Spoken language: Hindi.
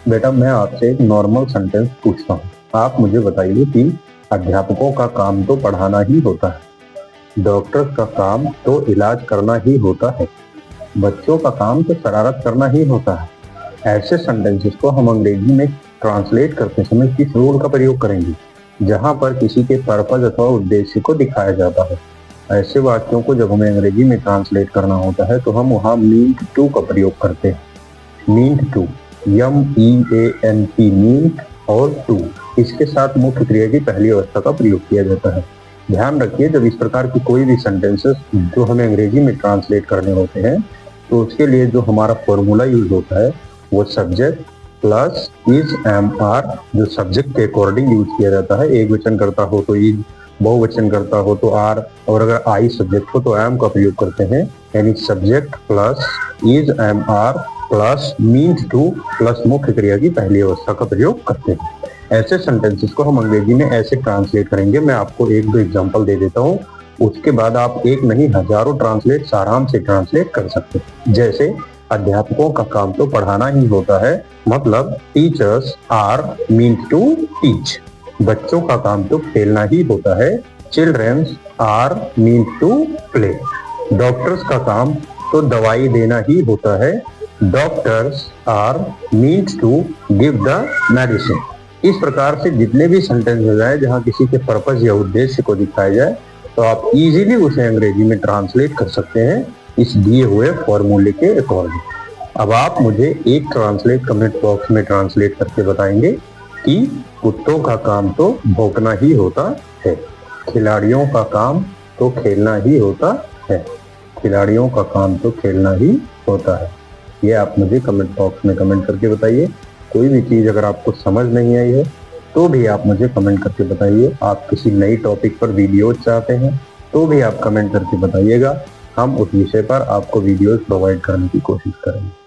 बेटा मैं आपसे एक नॉर्मल सेंटेंस पूछता हूँ, आप मुझे बताइए कि अध्यापकों का काम तो पढ़ाना ही होता है, डॉक्टर का काम तो इलाज करना ही होता है, बच्चों का काम तो शरारत करना ही होता है। ऐसे सेंटेंसेस को हम अंग्रेजी में ट्रांसलेट करते समय किस रूल का प्रयोग करेंगे, जहाँ पर किसी के पर्पज अथवा उद्देश्य को दिखाया जाता है। ऐसे वाक्यों को जब हमें अंग्रेजी में ट्रांसलेट करना होता है तो हम वहाँ मीन्ट टू का प्रयोग करते हैं। मीन्ट टू, MEANT, मीन्ट और टू, इसके साथ मुख्य क्रिया की पहली अवस्था का प्रयोग किया जाता है। ध्यान रखिए, जब इस प्रकार की कोई भी सेंटेंसेस जो हमें अंग्रेजी में ट्रांसलेट करने होते हैं तो उसके लिए जो हमारा फॉर्मूला यूज होता है वो subject plus is am are, जो सब्जेक्ट के अकॉर्डिंग यूज किया जाता है। एक वचन करता हो तो इज, बहुवचन करता हो तो आर, और अगर आई सब्जेक्ट हो तो एम का प्रयोग करते हैं। यानी subject plus is am are plus means to plus मुख्य क्रिया की पहली अवस्था का प्रयोग करते हैं। ऐसे सेंटेंसेस को हम अंग्रेजी में ऐसे ट्रांसलेट करेंगे। मैं आपको एक दो एग्जांपल दे देता हूँ, उसके बाद आप एक नहीं हजारों ट्रांसलेट आराम से ट्रांसलेट कर सकते हैं। जैसे अध्यापकों का काम तो पढ़ाना ही होता है, मतलब teachers are means to teach. बच्चों का काम तो खेलना ही होता है, childrens are means to play. Doctors का काम तो दवाई देना ही होता है, doctors are means to give the medicine. इस प्रकार से जितने भी सेंटेंस हो जाए जहाँ किसी के पर्पज या उद्देश्य को दिखाया जाए तो आप इजीली उसे अंग्रेजी में ट्रांसलेट कर सकते हैं इस दिए हुए फॉर्मूले के अकॉर्डिंग। अब आप मुझे एक ट्रांसलेट कमेंट बॉक्स में ट्रांसलेट करके बताएंगे कि कुत्तों का काम तो भौंकना ही होता है, खिलाड़ियों का काम तो खेलना ही होता है, खिलाड़ियों का काम तो खेलना ही होता है। ये आप मुझे कमेंट बॉक्स में कमेंट करके बताइए। कोई भी चीज़ अगर आपको समझ नहीं आई है तो भी आप मुझे कमेंट करके बताइए। आप किसी नई टॉपिक पर वीडियोज चाहते हैं तो भी आप कमेंट करके बताइएगा, हम उस विषय पर आपको वीडियोज प्रोवाइड करने की कोशिश करेंगे।